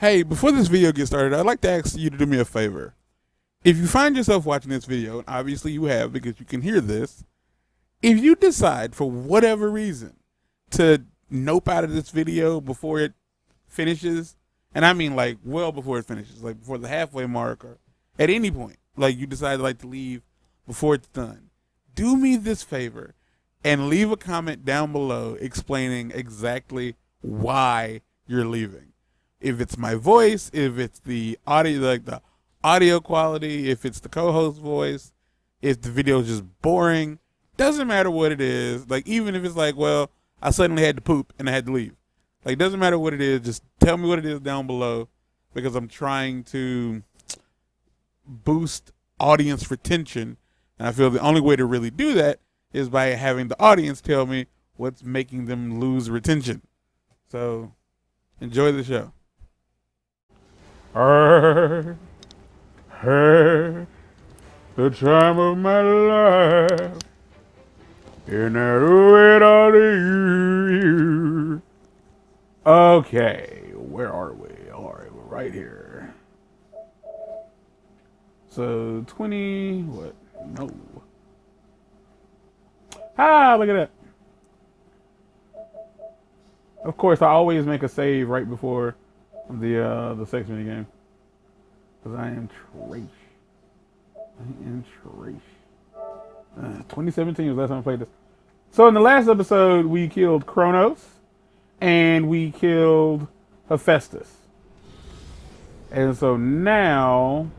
Hey, before this video gets started, I'd like to ask you to do me a favor. If you find yourself watching this video, and obviously you have because you can hear this, if you decide for whatever reason to nope out of this video before it finishes, and I mean like well before it finishes, like before the halfway mark or at any point, like you decide like to leave before it's done, do me this favor and leave a comment down below explaining exactly why you're leaving. If it's my voice, if it's the audio, like the audio quality, if it's the co-host voice, if the video is just boring, doesn't matter what it is. Like even if it's like, well, I suddenly had to poop and I had to leave. Like doesn't matter what it is, just tell me what it is down below because I'm trying to boost audience retention. And I feel the only way to really do that is by having the audience tell me what's making them lose retention. So enjoy the show. I had the time of my life, and I owe it all to you. Okay, where are we? All right, we're right here. So 20, what? No. Ah, look at that. Of course, I always make a save right before the sex mini game, because I am trash. 2017 was the last time I played this. So in the last episode, we killed Kratos, and we killed Hephaestus. And so now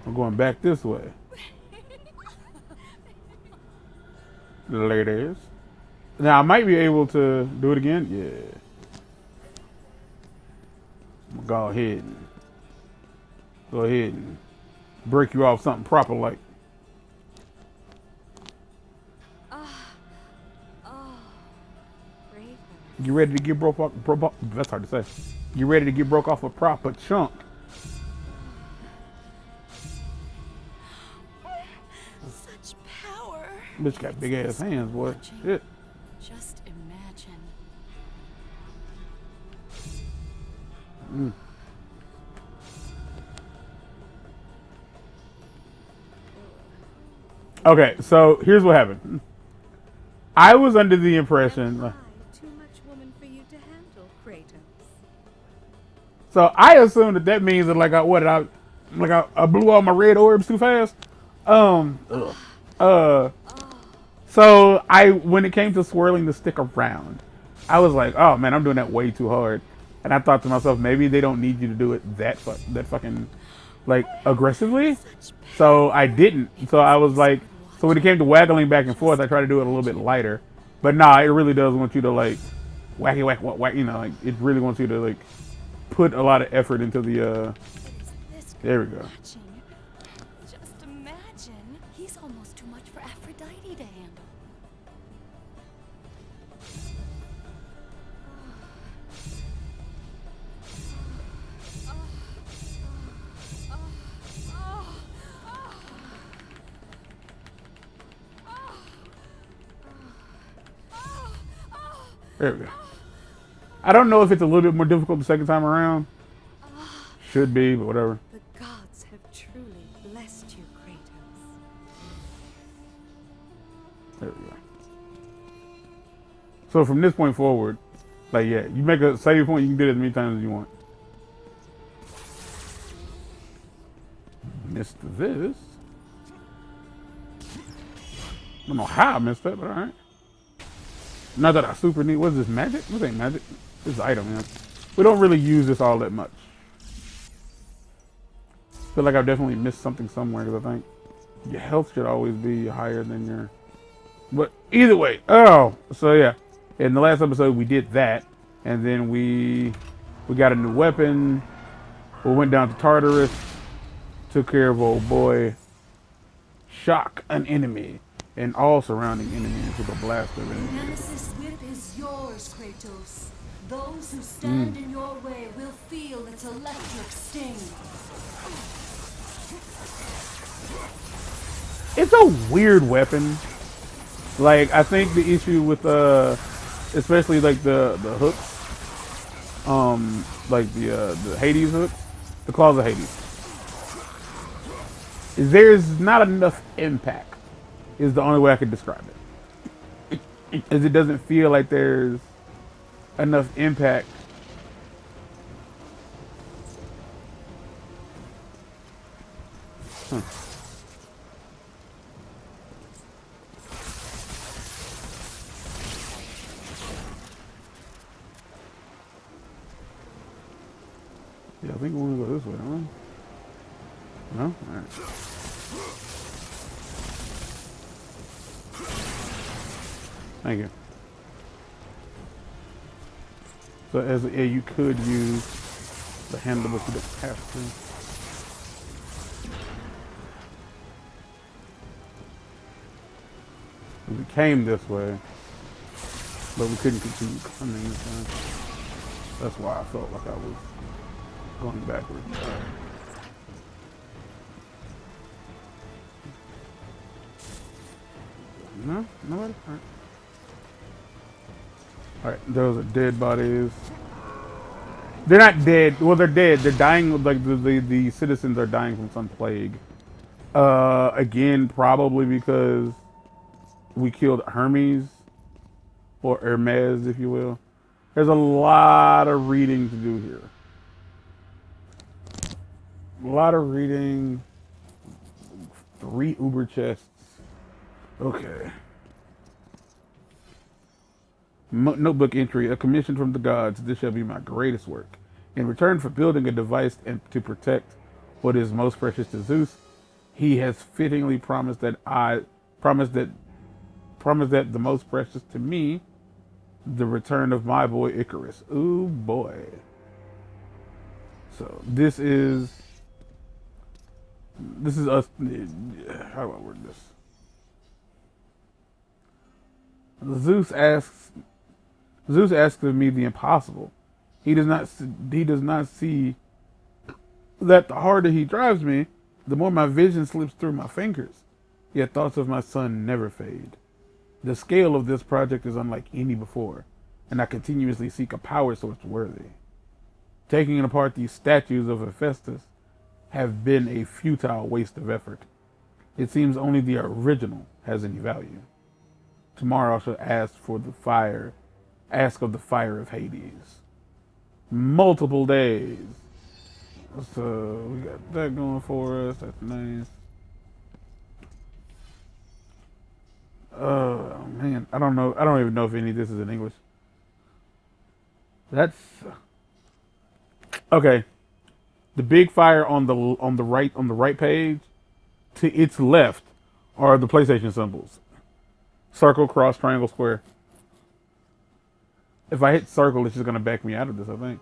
I'm going back this way. Ladies. Now I might be able to do it again. Yeah. I'm gonna go ahead and break you off something proper like. You ready to get broke off? That's hard to say. You ready to get broke off a proper chunk? Such power. Bitch got big ass hands, boy. Shit. Just imagine. Okay, so here's what happened. I was under the impression. Too much woman for you to handle, Kratos. So I assume that means that like I blew all my red orbs too fast. So when it came to swirling the stick around, I was like, oh man, I'm doing that way too hard. And I thought to myself, maybe they don't need you to do it that fucking like aggressively. So I didn't. So I was like, so when it came to waggling back and forth, I tried to do it a little bit lighter. But nah, it really does want you to like whack, you know, like it really wants you to like put a lot of effort into the there we go. Just imagine. He's almost too much for Aphrodite to handle. There we go. I don't know if it's a little bit more difficult the second time around. Should be, but whatever. The gods have truly blessed you, Kratos. There we go. So from this point forward, like yeah, you make a save point, you can do it as many times as you want. Missed this. I don't know how I missed that, but alright. Not that I super need. What is this, magic? This ain't magic. This is item, man. We don't really use this all that much. Feel like I've definitely missed something somewhere because I think your health should always be higher than your. But either way, oh, so yeah. In the last episode we did that, and then we got a new weapon. We went down to Tartarus, took care of old boy. Shock an enemy and all surrounding enemies with a blast of enemies. Nemesis Smith is yours, Kratos. Those who stand in your way will feel its electric sting. It's a weird weapon. Like, I think the issue with especially like the hooks, like the Hades hooks, the claws of Hades. There's not enough impact. Is the only way I could describe it. Is it doesn't feel like there's enough impact. Huh. Yeah, I think we want to go this way, don't we? No? Alright. Thank you. So as you could use the handle, but you don't have to. We came this way, but we couldn't continue coming this way. That's why I felt like I was going backwards. No, nobody. All right, those are dead bodies. They're not dead. Well, they're dead. They're dying. Like the citizens are dying from some plague. Again, probably because we killed Hermes or Hermes, if you will. There's a lot of reading to do here. A lot of reading. 3 Uber chests. Okay. Notebook entry. A commission from the gods. This shall be my greatest work. In return for building a device and to protect what is most precious to Zeus, he has fittingly promised that the most precious to me, the return of my boy Icarus. Ooh boy. So this is us. How do I word this? Zeus asks of me the impossible. He does not see that the harder he drives me, the more my vision slips through my fingers. Yet thoughts of my son never fade. The scale of this project is unlike any before, and I continuously seek a power source worthy. Taking apart these statues of Hephaestus have been a futile waste of effort. It seems only the original has any value. Tomorrow I shall ask of the fire of Hades. Multiple days. So we got that going for us. That's nice. Oh man, I don't know. I don't even know if any of this is in English. That's okay. The big fire on the right page, to its left, are the PlayStation symbols: circle, cross, triangle, square. If I hit circle, it's just gonna back me out of this, I think.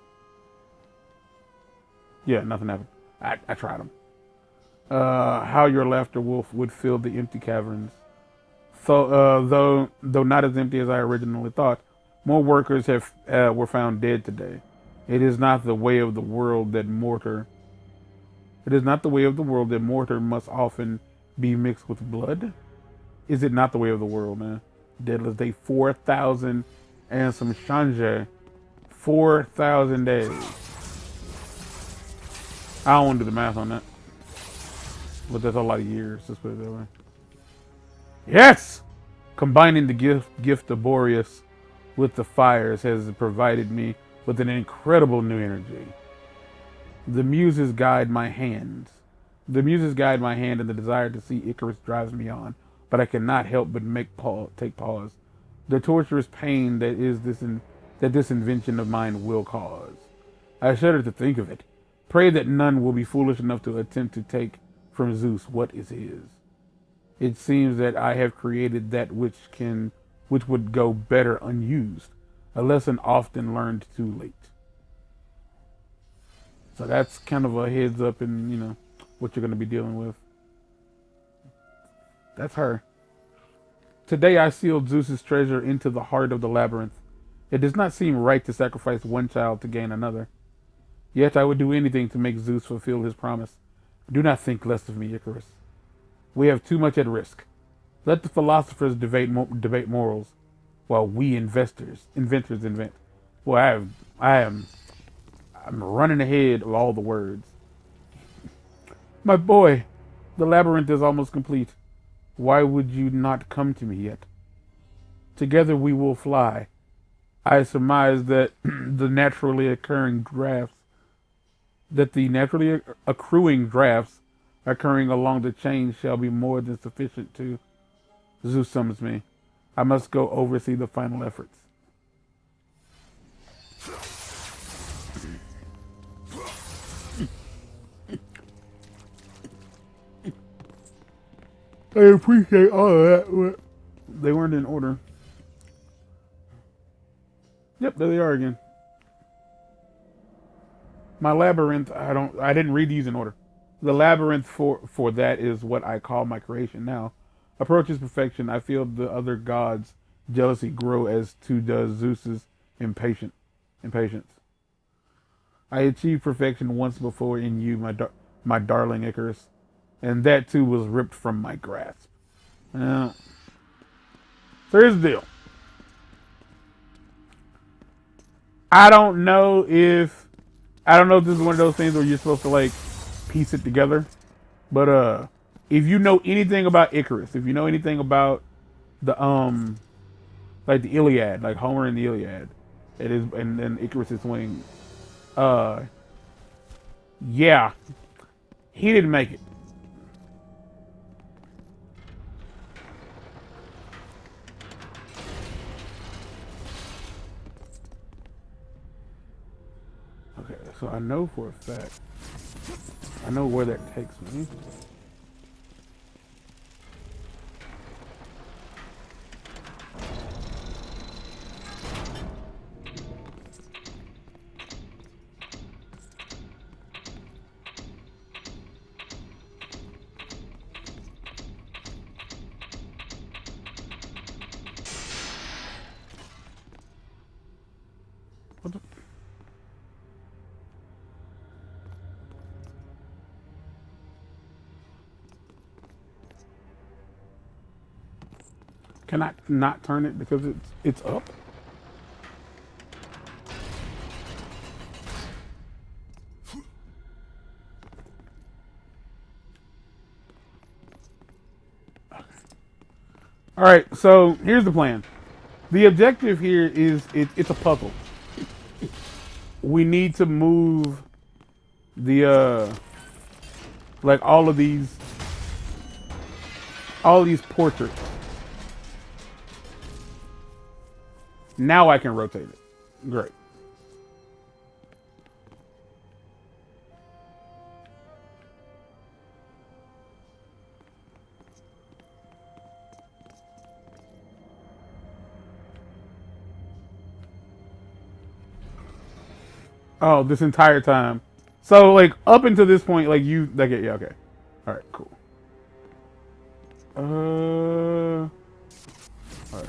Yeah, nothing happened. I tried them. How your laughter wolf would fill the empty caverns. So, though not as empty as I originally thought, more workers were found dead today. It is not the way of the world that mortar. It is not the way of the world that mortar must often be mixed with blood. Is it not the way of the world, man? Daedalus day 4,000 and some change. 4,000 days. I don't want to do the math on that, but that's a lot of years. Let's put it that way. Yes! Combining the gift of Boreas with the fires has provided me with an incredible new energy. The muses guide my hands. The muses guide my hand, and the desire to see Icarus drives me on. But I cannot help but take pause. The torturous pain that this invention of mine will cause. I shudder to think of it. Pray that none will be foolish enough to attempt to take from Zeus what is his. It seems that I have created that which would go better unused, a lesson often learned too late. So that's kind of a heads up in, what you're going to be dealing with. That's her. Today I sealed Zeus's treasure into the heart of the labyrinth. It does not seem right to sacrifice one child to gain another. Yet I would do anything to make Zeus fulfill his promise. Do not think less of me, Icarus. We have too much at risk. Let the philosophers debate morals. while we inventors invent. Well, I'm running ahead of all the words. My boy, the labyrinth is almost complete. Why would you not come to me yet? Together we will fly. I surmise that the naturally accruing drafts occurring along the chain shall be more than sufficient to. Zeus summons me. I must go oversee the final efforts. I appreciate all of that, but they weren't in order. Yep, there they are again. My labyrinth, I didn't read these in order. The labyrinth for that is what I call my creation now. Approaches perfection. I feel the other gods' jealousy grow as too does Zeus's impatience. I achieved perfection once before in you, my darling Icarus, and that too was ripped from my grasp. Now, so here's the deal. I don't know if this is one of those things where you're supposed to like piece it together, but if you know anything about Icarus, if you know anything about the like the Iliad, like Homer and the Iliad, it is, and then Icarus's wings. Yeah, he didn't make it. Okay, so I know for a fact, I know where that takes me. What the? Can I not turn it because it's up? All right, so here's the plan. The objective here is it's a puzzle. We need to move the like all these portraits. Now I can rotate it. Great. Oh, this entire time. So like up until this point, like you like yeah, okay. All right, cool. All right.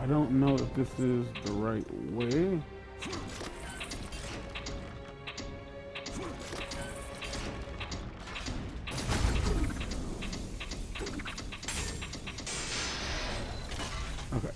I don't know if this is the right way. Okay.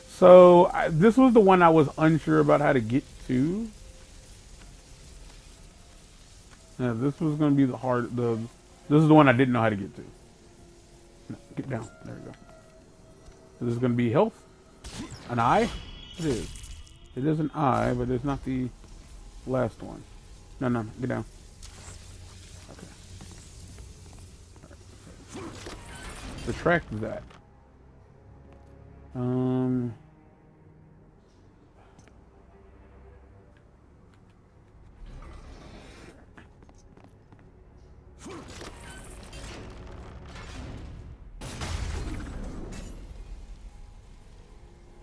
So this was the one I was unsure about how to get to. Yeah, this was going to be this is the one I didn't know how to get to. No, get down. There we go. This is going to be health. An eye? It is. It is an eye, but it's not the last one. No, get down. Okay. All right. Retract that.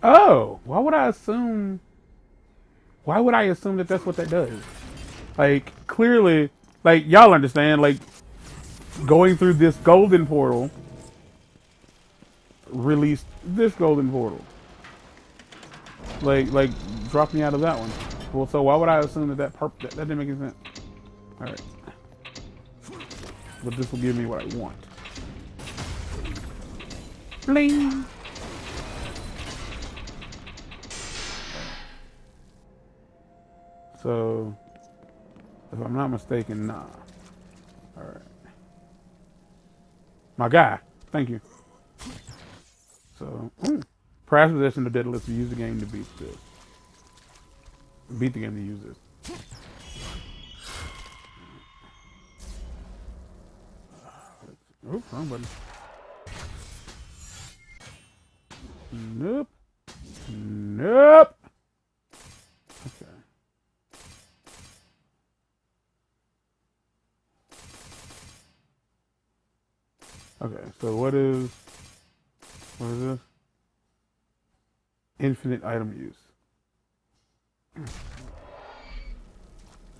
Oh, why would I assume that that's what that does? Like, clearly, like, y'all understand, like, going through this golden portal released this golden portal. Like, drop me out of that one. Well, so why would I assume that that didn't make any sense? All right. But this will give me what I want. Bling! So, if I'm not mistaken, nah. All right. My guy, thank you. So, prize possession of Daedalus to use the game to beat this. Beat the game to use this. Oops, wrong button. Nope. Nope. Okay. Okay, so what is this? Infinite item use. I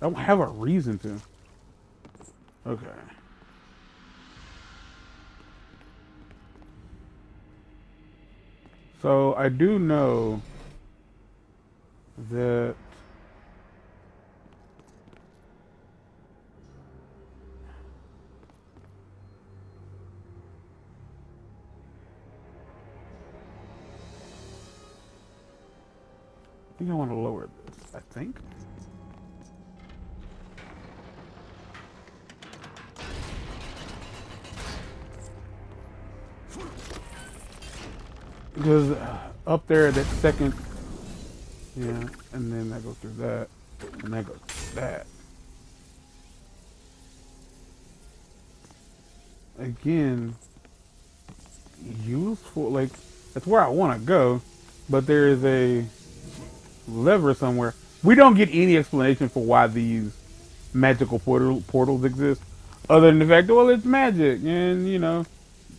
don't have a reason to. Okay. So I do know that I think I want to lower this, I think. Because up there, that second, yeah, and then that goes through that, and that goes through that. Again, useful, like, that's where I want to go, but there is a lever somewhere. We don't get any explanation for why these magical portals exist, other than the fact that, well, it's magic, and, you know,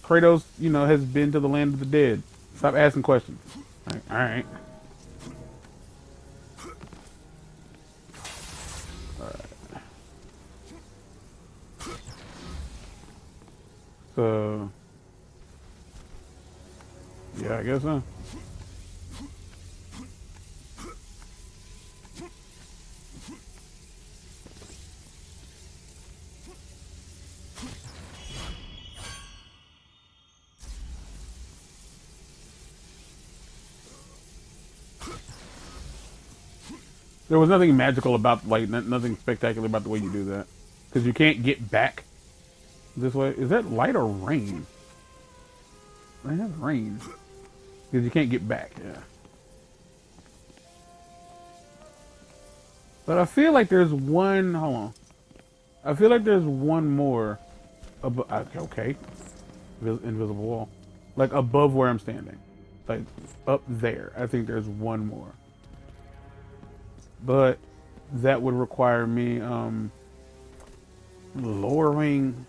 Kratos, you know, has been to the land of the dead. Stop asking questions. All right. So, yeah, I guess so. There was nothing magical about, like, nothing spectacular about the way you do that. Because you can't get back this way. Is that light or rain? I think that's rain. Because you can't get back, yeah. But I feel like there's one, hold on. I feel like there's one more, okay. Invisible wall. Like above where I'm standing. Like up there. I think there's one more. But that would require me lowering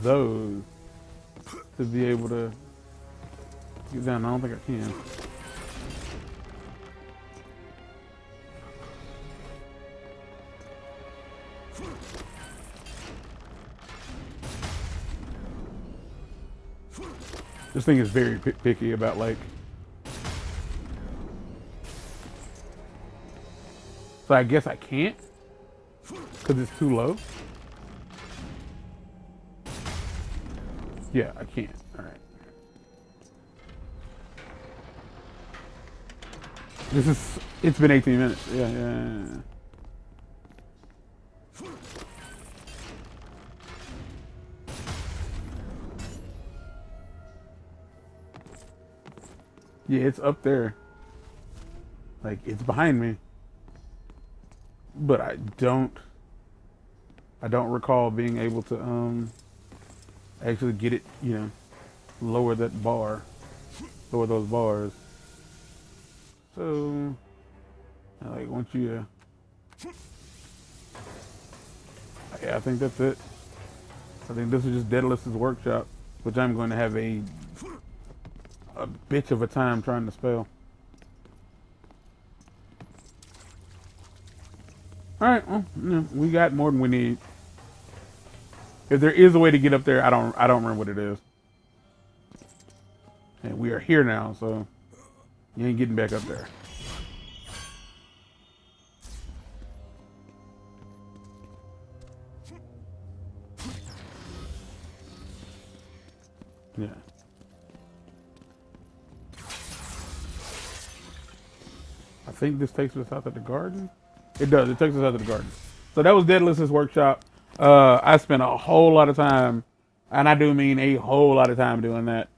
those to be able to get down. I don't think I can. This thing is very picky about, like, so I guess I can't because it's too low. Yeah, I can't. All right. It's been 18 minutes. Yeah. Yeah, it's up there. Like, it's behind me. But I don't recall being able to actually get it, you know, lower those bars. So, like, once you, yeah, I think that's it. I think this is just Daedalus's workshop, which I'm going to have a bitch of a time trying to spell. All right, well, yeah, we got more than we need. If there is a way to get up there, I don't remember what it is. And we are here now, so you ain't getting back up there. Yeah. I think this takes us out to the garden. It does. It takes us out to the garden. So that was Daedalus's workshop. I spent a whole lot of time, and I do mean a whole lot of time doing that,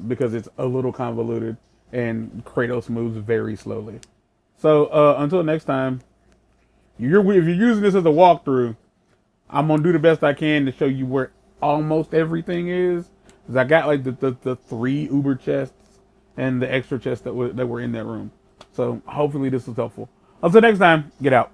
because it's a little convoluted and Kratos moves very slowly. So until next time, if you're using this as a walkthrough, I'm gonna do the best I can to show you where almost everything is. Cause I got like the 3 Uber chests and the extra chests that were in that room. So hopefully this was helpful. Until next time, get out.